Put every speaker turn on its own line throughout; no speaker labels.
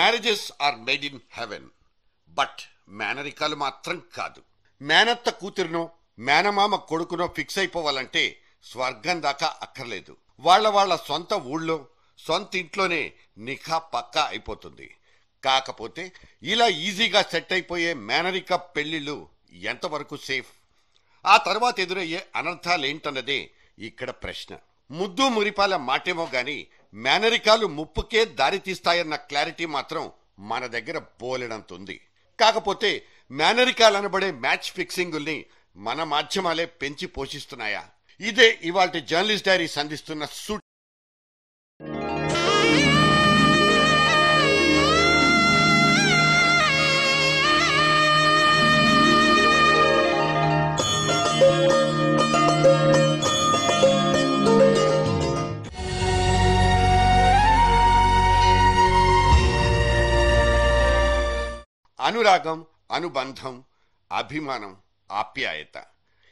Marriages are made in heaven, but మేనరికాలు మాత్రం కాదు. మేనత్త కూతురునో మేనమామ కొడుకునో ఫిక్స్ అయిపోవాలంటే స్వర్గం దాకా అక్కర్లేదు. వాళ్ళ సొంత ఊళ్ళో సొంత ఇంట్లోనే నిఖా పక్కా అయిపోతుంది. కాకపోతే ఇలా ఈజీగా సెట్ అయిపోయే మేనరిక పెళ్లిళ్ళు ఎంతవరకు సేఫ్? ఆ తర్వాత ఎదురయ్యే అనర్థాలేంటన్నదే ఇక్కడ ప్రశ్న. ముద్దు మురిపాల మాటేమో గాని మేనరికాలు ముప్పుకే దారితీస్తాయన్న క్లారిటీ మాత్రం మన దగ్గర బోలెడంతుంది. కాకపోతే మేనరికాలనబడే మ్యాచ్ ఫిక్సింగుల్ని మన మాధ్యమాలే పెంచి పోషిస్తున్నాయా? ఇదే ఇవాల్టి జర్నలిస్ట్ డైరీ సంధిస్తున్న సూట్. అనురాగం, అనుబంధం, అభిమానం, ఆప్యాయత,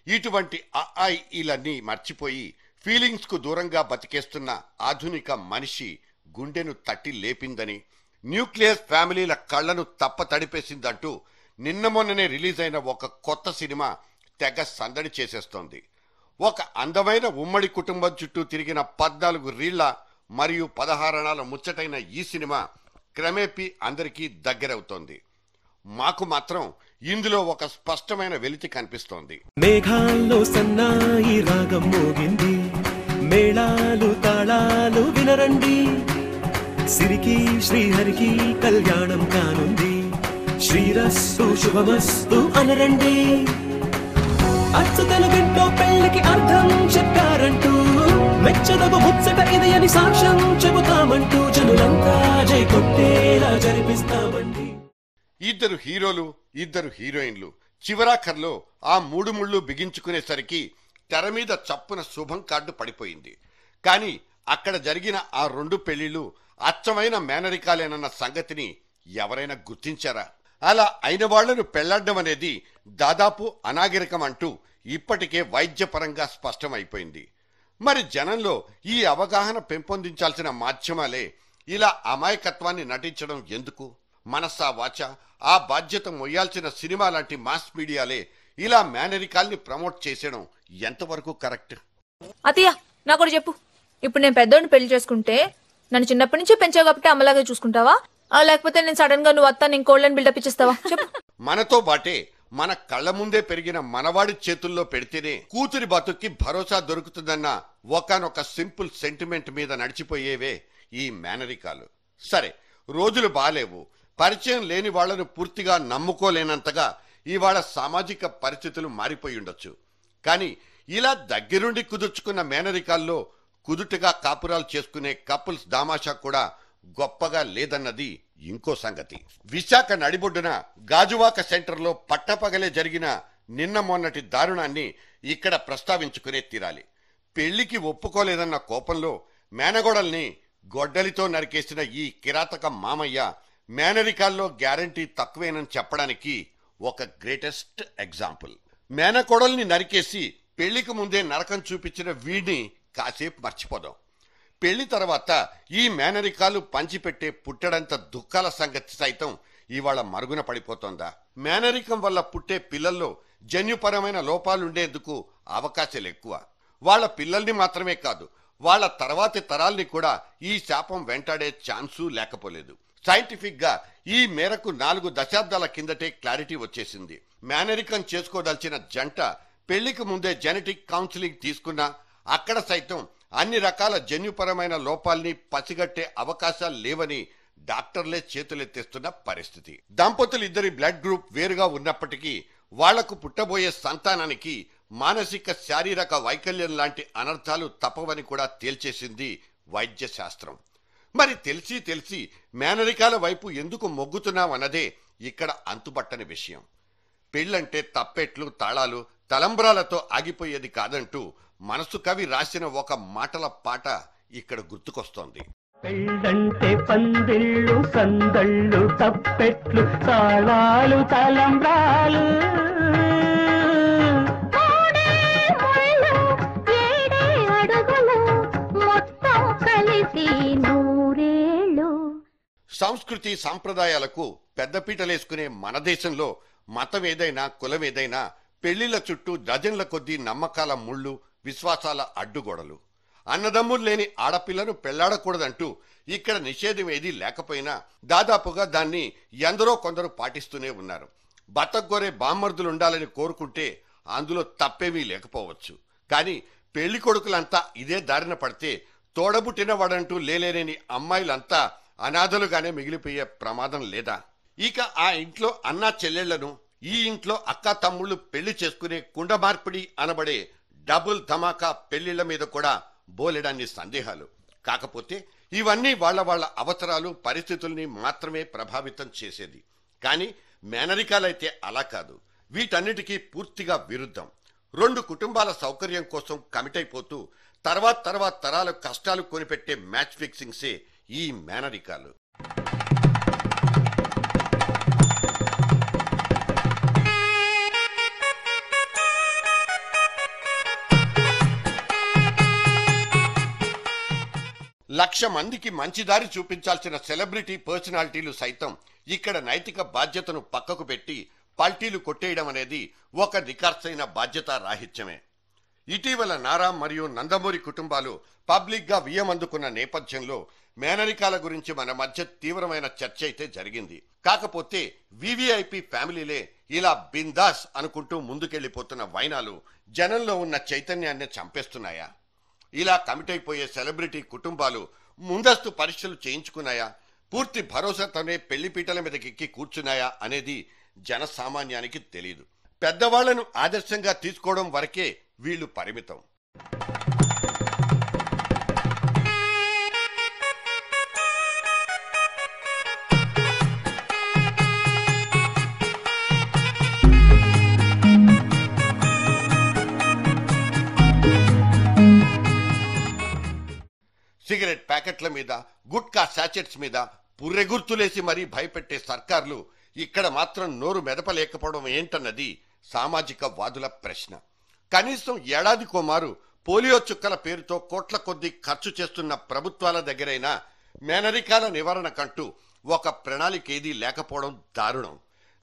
ఇటువంటి అఐలన్నీ మర్చిపోయి ఫీలింగ్స్ కు దూరంగా బతికేస్తున్న ఆధునిక మనిషి గుండెను తట్టి లేపిందని, న్యూక్లియస్ ఫ్యామిలీల కళ్లను తప్ప తడిపేసిందంటూ నిన్న మొన్ననే రిలీజ్ అయిన ఒక కొత్త సినిమా తెగ సందడి చేసేస్తోంది. ఒక అందమైన ఉమ్మడి కుటుంబం చుట్టూ తిరిగిన 14 రీళ్ల మరియు 16 అణాల ముచ్చటైన ఈ సినిమా క్రమేపీ అందరికీ దగ్గరవుతోంది. మాకు మాత్రం ఇందులో ఒక స్పష్టమైన వెలితి కనిపిస్తోంది.
మేఘాల్లో సన్నాయి రాగం మోగింది, మేళాలు తాళాలు వినరండి, సిరికి శ్రీహరికి కళ్యాణం కానుంది, శ్రీరస్తు శుభమస్తు అనరండి. అచ్చు తెలుగింటో పెళ్లికి అర్థం చెప్పారంటూ, మెచ్చదగు ముచ్చట ఇది అని సాక్ష్యం చెబుతామంటూ, జనులంతా జై కొట్టేలా జరిపిస్తామండి.
ఇద్దరు హీరోలు, ఇద్దరు హీరోయిన్లు, చివరాఖర్లో ఆ 3 ముళ్ళు బిగించుకునేసరికి తెర మీద చప్పున శుభం కార్డు పడిపోయింది. కానీ అక్కడ జరిగిన ఆ 2 పెళ్లిళ్ళు అచ్చమైన మేనరికాలేనన్న సంగతిని ఎవరైనా గుర్తించారా? అలా అయిన వాళ్లను పెళ్లాడ్డం అనేది దాదాపు అనాగరికం అంటూ ఇప్పటికే వైద్యపరంగా స్పష్టమైపోయింది. మరి జనంలో ఈ అవగాహన పెంపొందించాల్సిన మాధ్యమాలే ఇలా అమాయకత్వాన్ని నటించడం ఎందుకు? మనసా వాచ ఆ బాధ్యత మొయ్యాల్సిన సినిమా లాంటి మాస్ మీడియాలే ఇలా మేనరికాల్ని ప్రమోట్ చేసేయడం ఎంతవరకు కరెక్ట్?
అతయ్య నాకు చెప్పు, ఇప్పుడు నేను పెద్దోడిని పెళ్లి చేసుకుంటే నన్ను చిన్నప్పటి నుంచి పెంచావు కాబట్టి అమ్మలాగా చూసుకుంటావా, లేకపోతే నేను సడన్ గా నువ్వు అత్త ఇంకోళ్ళని బిల్డప్ ఇచ్చేస్తావా? చెప్పు.
మనతో బాటే మన కళ్ల ముందే పెరిగిన మనవాడి చేతుల్లో పెడితేనే కూతురి బతుక్కి భరోసా దొరుకుతుందన్న ఒకనొక సింపుల్ సెంటిమెంట్ మీద నడిచిపోయేవే ఈ మేనరికాలు. సరే, రోజులు బాలేవు, పరిచయం లేని వాళ్లను పూర్తిగా నమ్ముకోలేనంతగా ఇవాళ సామాజిక పరిస్థితులు మారిపోయి ఉండొచ్చు. కానీ ఇలా దగ్గరుండి కుదుర్చుకున్న మేనరికాల్లో కుదుటగా కాపురాలు చేసుకునే కపుల్స్ దామాషా కూడా గొప్పగా లేదన్నది ఇంకో సంగతి. విశాఖ నడిబొడ్డున గాజువాక సెంటర్లో పట్టపగలే జరిగిన నిన్న మొన్నటి దారుణాన్ని ఇక్కడ ప్రస్తావించుకునే తీరాలి. పెళ్లికి ఒప్పుకోలేదన్న కోపంలో మేనగోడల్ని గొడ్డలితో నరికేసిన ఈ కిరాతక మామయ్య మేనరికాల్లో గ్యారంటీ తక్కువేనని చెప్పడానికి ఒక గ్రేటెస్ట్ ఎగ్జాంపుల్. మేనకోడల్ని నరికేసి పెళ్లికి ముందే నరకం చూపించిన వీడిని కాసేపు మర్చిపోదాం. పెళ్లి తర్వాత ఈ మేనరికాలు పంచిపెట్టే పుట్టడంత దుఃఖాల సంగతి సైతం ఇవాళ మరుగున పడిపోతోందా? మేనరికం వల్ల పుట్టే పిల్లల్లో జన్యుపరమైన లోపాలుండేందుకు అవకాశాలు ఎక్కువ. వాళ్ళ పిల్లల్ని మాత్రమే కాదు, వాళ్ళ తర్వాతి తరాల్ని కూడా ఈ శాపం వెంటాడే ఛాన్సు లేకపోలేదు. సైంటిఫిక్ గా ఈ మేరకు 4 దశాబ్దాల కిందటే క్లారిటీ వచ్చేసింది. మేనరికం చేసుకోదలిచిన జంట పెళ్లికి ముందే జెనెటిక్ కౌన్సిలింగ్ తీసుకున్నా అక్కడ సైతం అన్ని రకాల జన్యుపరమైన లోపాల్ని పసిగట్టే అవకాశాలు లేవని డాక్టర్లే చేతులెత్తేస్తున్న పరిస్థితి. దంపతులు ఇద్దరి బ్లడ్ గ్రూప్ వేరుగా ఉన్నప్పటికీ వాళ్లకు పుట్టబోయే సంతానానికి మానసిక శారీరక వైకల్యం లాంటి అనర్థాలు తప్పవని కూడా తేల్చేసింది వైద్య శాస్త్రం. మరి తెలిసి మేనరికాల వైపు ఎందుకు మొగ్గుతున్నామన్నదే ఇక్కడ అంతుబట్టని విషయం. పెళ్ళంటే తప్పెట్లు, తాళాలు, తలంబ్రాలతో ఆగిపోయేది కాదంటూ మనసు కవి రాసిన ఒక మాటల పాట ఇక్కడ గుర్తుకొస్తోంది.
పెళ్ళంటే పందిళ్ళు, సందళ్ళు, తప్పెట్లు, తాళాలు, తలంబ్రాలు,
సంస్కృతి సాంప్రదాయాలకు పెద్దపీటలేసుకునే మన దేశంలో మతం ఏదైనా కులం ఏదైనా పెళ్లిళ్ల చుట్టూ డజన్ల కొద్దీ నమ్మకాల ముళ్ళు, విశ్వాసాల అడ్డుగోడలు. అన్నదమ్ములు లేని ఆడపిల్లను పెళ్లాడకూడదంటూ ఇక్కడ నిషేధం ఏదీ లేకపోయినా దాదాపుగా దాన్ని ఎందరో కొందరు పాటిస్తూనే ఉన్నారు. బతగ్గోరే బామ్మర్దులుండాలని కోరుకుంటే అందులో తప్పేమీ లేకపోవచ్చు. కానీ పెళ్లి కొడుకులంతా ఇదే దారిన పడితే తోడబుట్టిన వాడంటూ లేలేని అమ్మాయిలంతా అనాథలుగానే మిగిలిపోయే ప్రమాదం లేదా? ఇక ఆ ఇంట్లో అన్నా చెల్లెళ్లను, ఈ ఇంట్లో అక్క తమ్ముళ్ళు పెళ్లి చేసుకునే కుండ మార్పిడి అనబడే డబుల్ ధమాకా పెళ్లిళ్ల మీద కూడా బోలెడన్ని సందేహాలు. కాకపోతే ఇవన్నీ వాళ్ళ అవసరాలు, పరిస్థితుల్ని మాత్రమే ప్రభావితం చేసేది. కానీ మేనరికాలైతే అలా కాదు. వీటన్నిటికీ పూర్తిగా విరుద్ధం. 2 కుటుంబాల సౌకర్యం కోసం కమిట్ అయిపోతూ తర్వాత తరాలకు కష్టాలు కొనిపెట్టే మ్యాచ్ ఫిక్సింగ్సే ఈ మేనరికాలు. లక్ష మందికి మంచి దారి చూపించాల్సిన సెలబ్రిటీ పర్సనాలిటీలు సైతం ఇక్కడ నైతిక బాధ్యతను పక్కకు పెట్టి పల్టీలు కొట్టేయడం అనేది ఒక నికార్సైన బాధ్యతా రాహిత్యమే. ఇటీవల నారా మరియు నందమూరి కుటుంబాలు పబ్లిక్ గా వియ్యమందుకున్న నేపథ్యంలో మేనరికాల గురించి మన మధ్య తీవ్రమైన చర్చ అయితే జరిగింది. కాకపోతే వివిఐపి ఫ్యామిలీలే ఇలా బిందాస్ అనుకుంటూ ముందుకెళ్లిపోతున్న వైనాలు జనంలో ఉన్న చైతన్యాన్ని చంపేస్తున్నాయా? ఇలా కమిట్ అయిపోయే సెలబ్రిటీ కుటుంబాలు ముందస్తు పరీక్షలు చేయించుకున్నాయా? పూర్తి భరోసాతోనే పెళ్లిపీటల మీదకెక్కి కూర్చున్నాయా అనేది జనసామాన్యానికి తెలీదు. పెద్దవాళ్లను ఆదర్శంగా తీసుకోవడం వరకే వీళ్లు పరిమితం. సిగరెట్ ప్యాకెట్ల మీద, గుట్కా శాచెట్స్ మీద పుర్రెగుర్తులేసి మరీ భయపెట్టే సర్కార్లు ఇక్కడ మాత్రం నోరు మెదపలేకపోవడం ఏంటన్నది సామాజిక వాదుల ప్రశ్న. కనీసం ఏడాదికోమారు పోలియో చుక్కల పేరుతో కోట్ల కొద్దీ ఖర్చు చేస్తున్న ప్రభుత్వాల దగ్గరైనా మేనరికాల నివారణ కంటూ ఒక ప్రణాళిక ఏదీ లేకపోవడం దారుణం.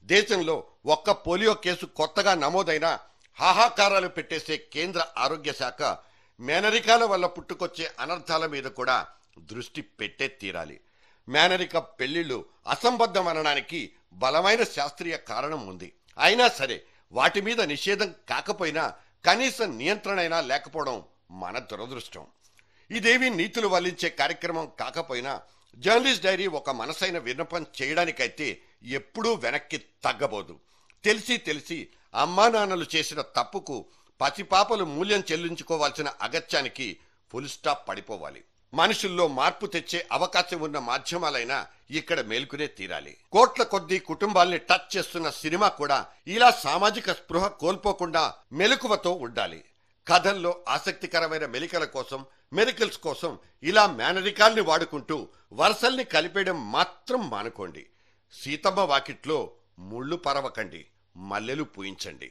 దేశంలో ఒక్క పోలియో కేసు కొత్తగా నమోదైనా హాహాకారాలు పెట్టేసే కేంద్ర ఆరోగ్య శాఖ మేనరికాల వల్ల పుట్టుకొచ్చే అనర్థాల మీద కూడా దృష్టి పెట్టే తీరాలి. మేనరిక పెళ్లిళ్లు అసంబద్ధమనడానికి బలమైన శాస్త్రీయ కారణం ఉంది. అయినా సరే వాటి మీద నిషేధం కాకపోయినా కనీస నియంత్రణైనా లేకపోవడం మన దురదృష్టం. ఇదేవి నీతులు వల్లించే కార్యక్రమం కాకపోయినా జర్నలిస్ట్ డైరీ ఒక మనసైన విన్నపం చేయడానికైతే ఎప్పుడూ వెనక్కి తగ్గబోదు. తెలిసి అమ్మా నాన్నలు చేసిన తప్పుకు పసిపాపలు మూల్యం చెల్లించుకోవాల్సిన అగత్యానికి ఫుల్ స్టాప్ పడిపోవాలి. మనుషుల్లో మార్పు తెచ్చే అవకాశం ఉన్న మాధ్యమాలైనా ఇక్కడ మేల్కొనే తీరాలి. కోట్ల కొద్దీ కుటుంబాల్ని టచ్ చేస్తున్న సినిమా కూడా ఇలా సామాజిక స్పృహ కోల్పోకుండా మెలకువతో ఉండాలి. కథల్లో ఆసక్తికరమైన మెలికల కోసం, మెరికల్స్ కోసం ఇలా మేనరికాల్ని వాడుకుంటూ వరసల్ని కలిపేయడం మాత్రం మానుకోండి. సీతమ్మ వాకిట్లో ముళ్ళు పరవకండి, మల్లెలు పూయించండి.